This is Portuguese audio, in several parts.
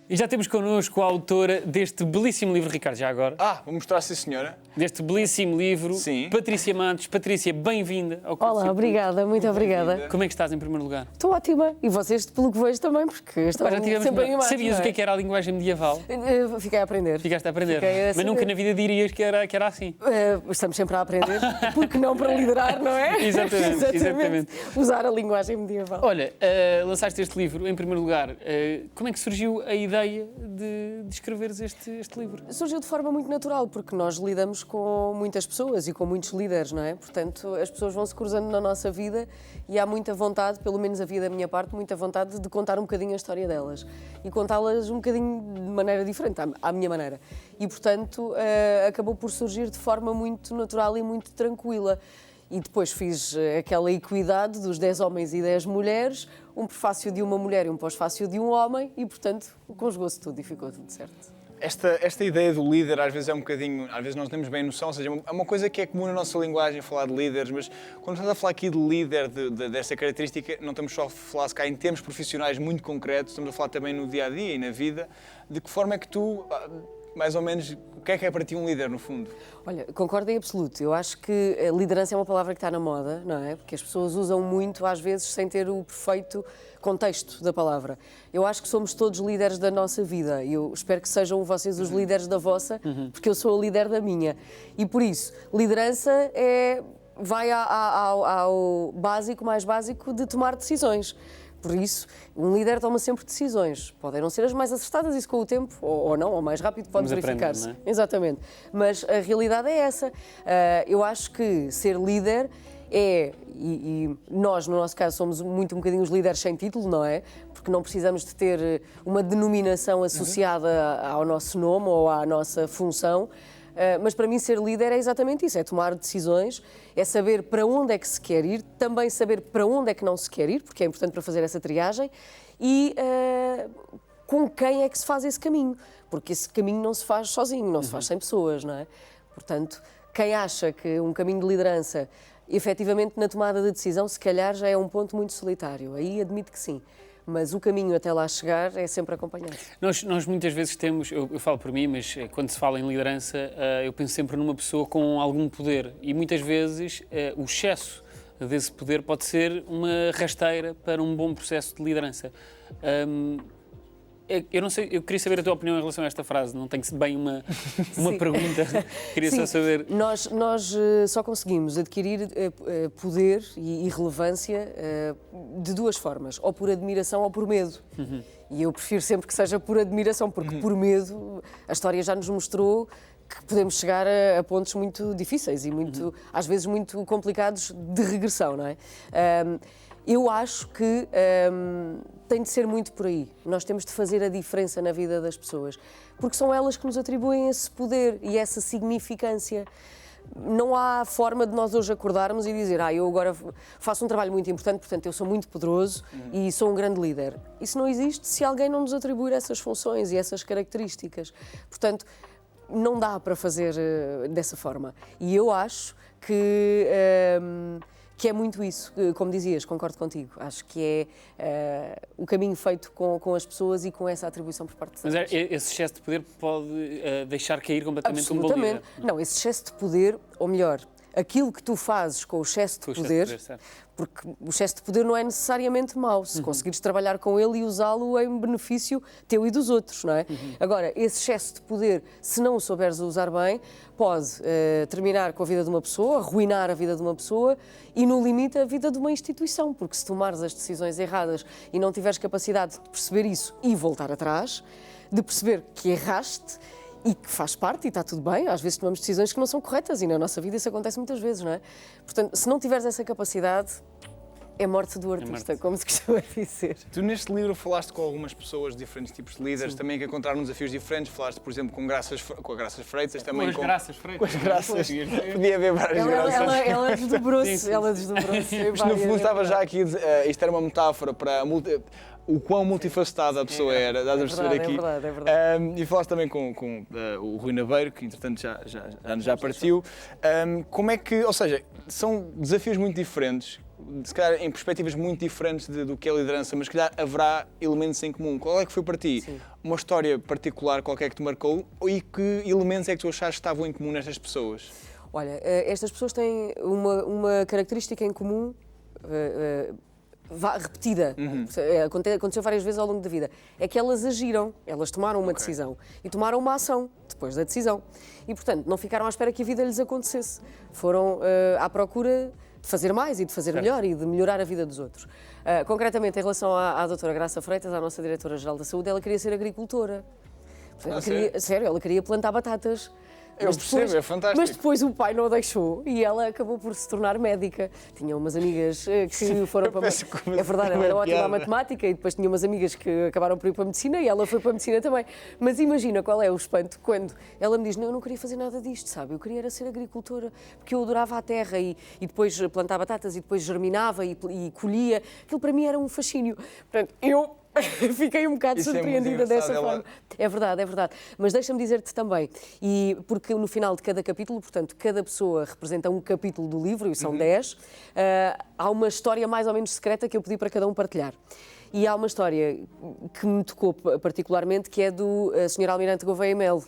E já temos connosco a autora deste belíssimo livro, Ricardo, já agora. Vou mostrar, sim, senhora. Deste belíssimo livro. Sim. Patrícia Matos. Patrícia, bem-vinda ao Clube Olá, Circuito. obrigada, muito obrigada. Como é que estás em primeiro lugar? Estou ótima. E vocês, pelo que vejo, também, porque estão Já tivemos sempre animados. Sabias não é? o que era a linguagem medieval? Fiquei a aprender. Ficaste a aprender. Fiquei a Mas saber. nunca na vida dirias que era assim. Estamos sempre a aprender, porque não para liderar, não é? Exatamente. Usar a linguagem medieval. Olha, lançaste este livro, em primeiro lugar. Como é que surgiu a ideia de escreveres este livro? Surgiu de forma muito natural, porque nós lidamos com muitas pessoas e com muitos líderes, não é? Portanto, as pessoas vão se cruzando na nossa vida e há muita vontade, pelo menos havia da minha parte, muita vontade de contar um bocadinho a história delas e contá-las um bocadinho de maneira diferente, à minha maneira. E, portanto, acabou por surgir de forma muito natural e muito tranquila. E depois fiz aquela equidade dos 10 homens e 10 mulheres, um prefácio de uma mulher e um pós-fácio de um homem e, portanto, conjugou-se tudo e ficou tudo certo. Esta ideia do líder às vezes é um bocadinho, às vezes não temos bem noção, ou seja, é uma coisa que é comum na nossa linguagem falar de líderes, mas quando estamos a falar aqui de líder, dessa característica, não estamos só a falar se cá em termos profissionais muito concretos, estamos a falar também no dia-a-dia e na vida, de que forma é que tu, mais ou menos, o que é para ti um líder, no fundo? Olha, concordo em absoluto. Eu acho que a liderança é uma palavra que está na moda, não é? Porque as pessoas usam muito, às vezes, sem ter o perfeito contexto da palavra. Eu acho que somos todos líderes da nossa vida e eu espero que sejam vocês os líderes da vossa, porque eu sou a líder da minha. E por isso, liderança vai ao básico, mais básico, de tomar decisões. Por isso, um líder toma sempre decisões. Podem não ser as mais acertadas, isso com o tempo, ou não, ou mais rápido, pode verificar-se. Não é? Exatamente. Mas a realidade é essa. Eu acho que ser líder e nós, no nosso caso, somos um bocadinho os líderes sem título, não é? Porque não precisamos de ter uma denominação associada ao nosso nome ou à nossa função. Mas para mim ser líder é exatamente isso, é tomar decisões, é saber para onde é que se quer ir, também saber para onde é que não se quer ir, porque é importante para fazer essa triagem, e com quem é que se faz esse caminho, porque esse caminho não se faz sozinho, não se faz sem pessoas, não é? Portanto, quem acha que um caminho de liderança, efetivamente na tomada de decisão, se calhar já é um ponto muito solitário, aí admito que sim. Mas o caminho até lá chegar é sempre acompanhado. Nós muitas vezes temos, eu falo por mim, mas quando se fala em liderança, eu penso sempre numa pessoa com algum poder e muitas vezes o excesso desse poder pode ser uma rasteira para um bom processo de liderança. Eu não sei, eu queria saber a tua opinião em relação a esta frase, não tenho bem uma pergunta, queria só saber. Nós só conseguimos adquirir poder e relevância de duas formas, ou por admiração ou por medo. E eu prefiro sempre que seja por admiração, porque por medo a história já nos mostrou que podemos chegar a pontos muito difíceis e às vezes muito complicados de regressão, não é? Eu acho que tem de ser muito por aí. Nós temos de fazer a diferença na vida das pessoas, porque são elas que nos atribuem esse poder e essa significância. Não há forma de nós hoje acordarmos e dizer eu agora faço um trabalho muito importante, portanto eu sou muito poderoso e sou um grande líder. Isso não existe se alguém não nos atribuir essas funções e essas características. Portanto, não dá para fazer dessa forma. E eu acho que é muito isso, como dizias, concordo contigo. Acho que é o caminho feito com as pessoas e com essa atribuição por parte delas. Mas esse excesso de poder pode deixar cair completamente um bom líder? Não, esse excesso de poder, ou melhor, aquilo que tu fazes com o excesso de poder, porque o excesso de poder não é necessariamente mau, se conseguires trabalhar com ele e usá-lo em benefício teu e dos outros, não é? Agora, esse excesso de poder, se não o souberes usar bem, pode terminar com a vida de uma pessoa, arruinar a vida de uma pessoa e, no limite, a vida de uma instituição, porque se tomares as decisões erradas e não tiveres capacidade de perceber isso e voltar atrás, de perceber que erraste, e que faz parte e está tudo bem, às vezes tomamos decisões que não são corretas e na nossa vida isso acontece muitas vezes, não é? Portanto, se não tiveres essa capacidade, é morte do artista, como se costuma dizer. Tu neste livro falaste com algumas pessoas de diferentes tipos de líderes, também que encontraram desafios diferentes, falaste, por exemplo, com a Graças Freitas, também com as Graças Freitas. Com as Graças, podia haver várias graças. Ela desdobrou-se, Mas no fundo estava já aqui, isto era uma metáfora para o quão multifacetada a pessoa era, dás a perceber aqui. É verdade. E falaste também com o Rui Naveiro, que entretanto já partiu. Como é que, ou seja, são desafios muito diferentes. se calhar em perspectivas muito diferentes do que é liderança, mas se calhar haverá elementos em comum. Qual é que foi para ti uma história particular qualquer que te marcou e que elementos é que tu achaste que estavam em comum nestas pessoas? Olha, estas pessoas têm uma característica em comum repetida, aconteceu várias vezes ao longo da vida, é que elas agiram, elas tomaram uma decisão e tomaram uma ação depois da decisão. E, portanto, não ficaram à espera que a vida lhes acontecesse. Foram à procura de fazer mais e de fazer melhor e de melhorar a vida dos outros. Concretamente, em relação à doutora Graça Freitas, à nossa diretora-geral da Saúde, ela queria ser agricultora. Sério, ela queria plantar batatas. Eu percebo, é fantástico. Mas depois o pai não deixou e ela acabou por se tornar médica. Tinha umas amigas que foram para... É verdade, ela era ótima à matemática e depois tinha umas amigas que acabaram por ir para a medicina e ela foi para a medicina também. Mas imagina qual é o espanto quando ela me diz: não, eu não queria fazer nada disto, sabe? Eu queria era ser agricultora, porque eu adorava a terra e depois plantava batatas e depois germinava e colhia. Aquilo para mim era um fascínio. Portanto, eu... fiquei um bocado surpreendida dessa forma. É verdade, é verdade. Mas deixa-me dizer-te também, e porque no final de cada capítulo, portanto, cada pessoa representa um capítulo do livro, e são 10, há uma história mais ou menos secreta que eu pedi para cada um partilhar. E há uma história que me tocou particularmente, que é do Sr. Almirante Gouveia Melo.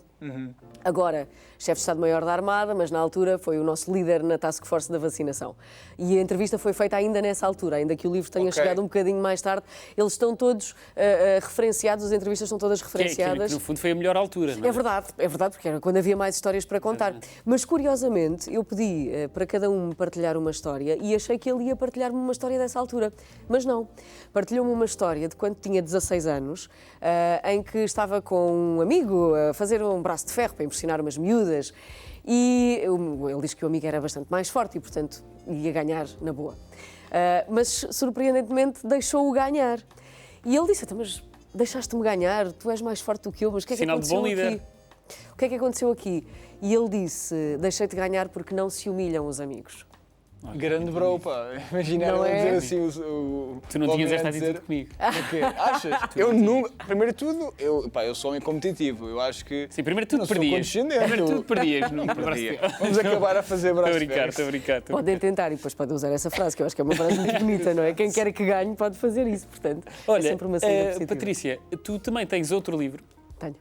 Agora, chefe de Estado-Maior da Armada, mas na altura foi o nosso líder na Task Force da vacinação. E a entrevista foi feita ainda nessa altura, ainda que o livro tenha chegado um bocadinho mais tarde. Eles estão todos referenciados, as entrevistas estão todas referenciadas. Que no fundo foi a melhor altura, não é? É verdade, porque era quando havia mais histórias para contar. Mas curiosamente, eu pedi para cada um partilhar uma história e achei que ele ia partilhar-me uma história dessa altura. Mas não. Partilhou-me uma história de quando tinha 16 anos, em que estava com um amigo a fazer um braço de ferro para impressionar umas miúdas e ele diz que o amigo era bastante mais forte e, portanto, ia ganhar na boa. Mas, surpreendentemente, deixou-o ganhar. E ele disse: mas deixaste-me ganhar, tu és mais forte do que eu, mas o que é que aconteceu aqui? O que é que aconteceu aqui? E ele disse: deixei-te ganhar porque não se humilham os amigos. Grande bro, pá. Imagina dizer assim o Tu não tinhas esta atitude comigo. O quê? Achas? Eu nunca... Primeiro de tudo, eu sou homem competitivo. Eu acho que... Sim, primeiro de tudo perdias. Primeiro de tudo perdias. Não perdia. Vamos acabar a fazer braços. Estou a brincar. Podem tentar e depois podem usar essa frase, que eu acho que é uma frase muito bonita, não é? Quem quer que ganhe pode fazer isso, portanto. Olha, é sempre uma saída positiva. Patrícia, tu também tens outro livro. Tenho.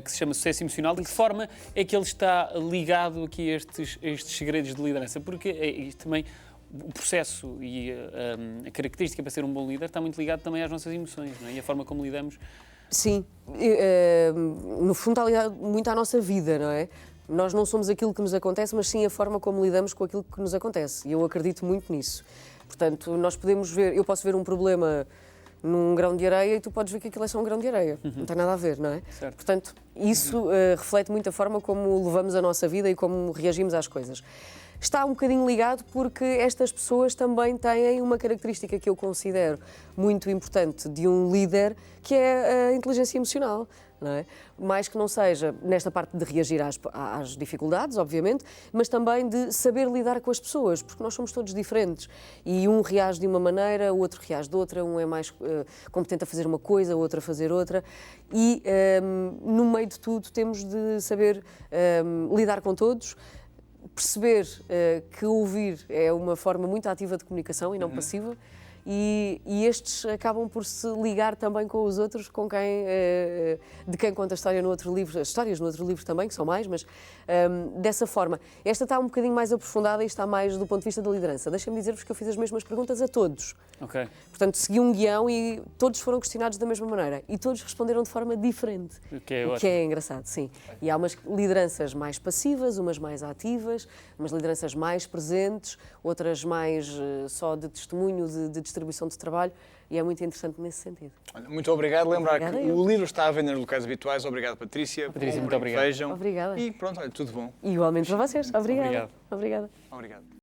Que se chama Sucesso Emocional. De que forma é que ele está ligado aqui a estes segredos de liderança? Porque isto também... O processo e a característica para ser um bom líder está muito ligado também às nossas emoções, não é? E a forma como lidamos. Sim, no fundo está ligado muito à nossa vida, não é? Nós não somos aquilo que nos acontece, mas sim a forma como lidamos com aquilo que nos acontece. E eu acredito muito nisso. Portanto, nós podemos ver, eu posso ver um problema num grão de areia e tu podes ver que aquilo é só um grão de areia. Não tem nada a ver, não é? Certo. Portanto, isso reflete muito a forma como levamos a nossa vida e como reagimos às coisas. Está um bocadinho ligado porque estas pessoas também têm uma característica que eu considero muito importante de um líder, que é a inteligência emocional. Não é? Mais que não seja nesta parte de reagir às dificuldades, obviamente, mas também de saber lidar com as pessoas, porque nós somos todos diferentes e um reage de uma maneira, o outro reage de outra, um é mais competente a fazer uma coisa, o outro a fazer outra e no meio de tudo temos de saber lidar com todos, perceber que ouvir é uma forma muito ativa de comunicação e não passiva. E estes acabam por se ligar também com os outros, com quem, de quem conta a história no outro livro, as histórias no outro livro também, que são mais, mas dessa forma. Esta está um bocadinho mais aprofundada e está mais do ponto de vista da liderança. Deixem-me dizer-vos que eu fiz as mesmas perguntas a todos. Ok. Portanto, segui um guião e todos foram questionados da mesma maneira. E todos responderam de forma diferente. O que é engraçado, sim. E há umas lideranças mais passivas, umas mais ativas, umas lideranças mais presentes, outras mais só de testemunho, de distribuição de trabalho, e é muito interessante nesse sentido. Muito obrigado. Lembrar que o livro está a vender nos locais habituais. Obrigado, Patrícia. Patrícia, muito obrigado. Vejam. Obrigada. E pronto, olha, tudo bom. Igualmente para vocês. Obrigada. Obrigado. Obrigada.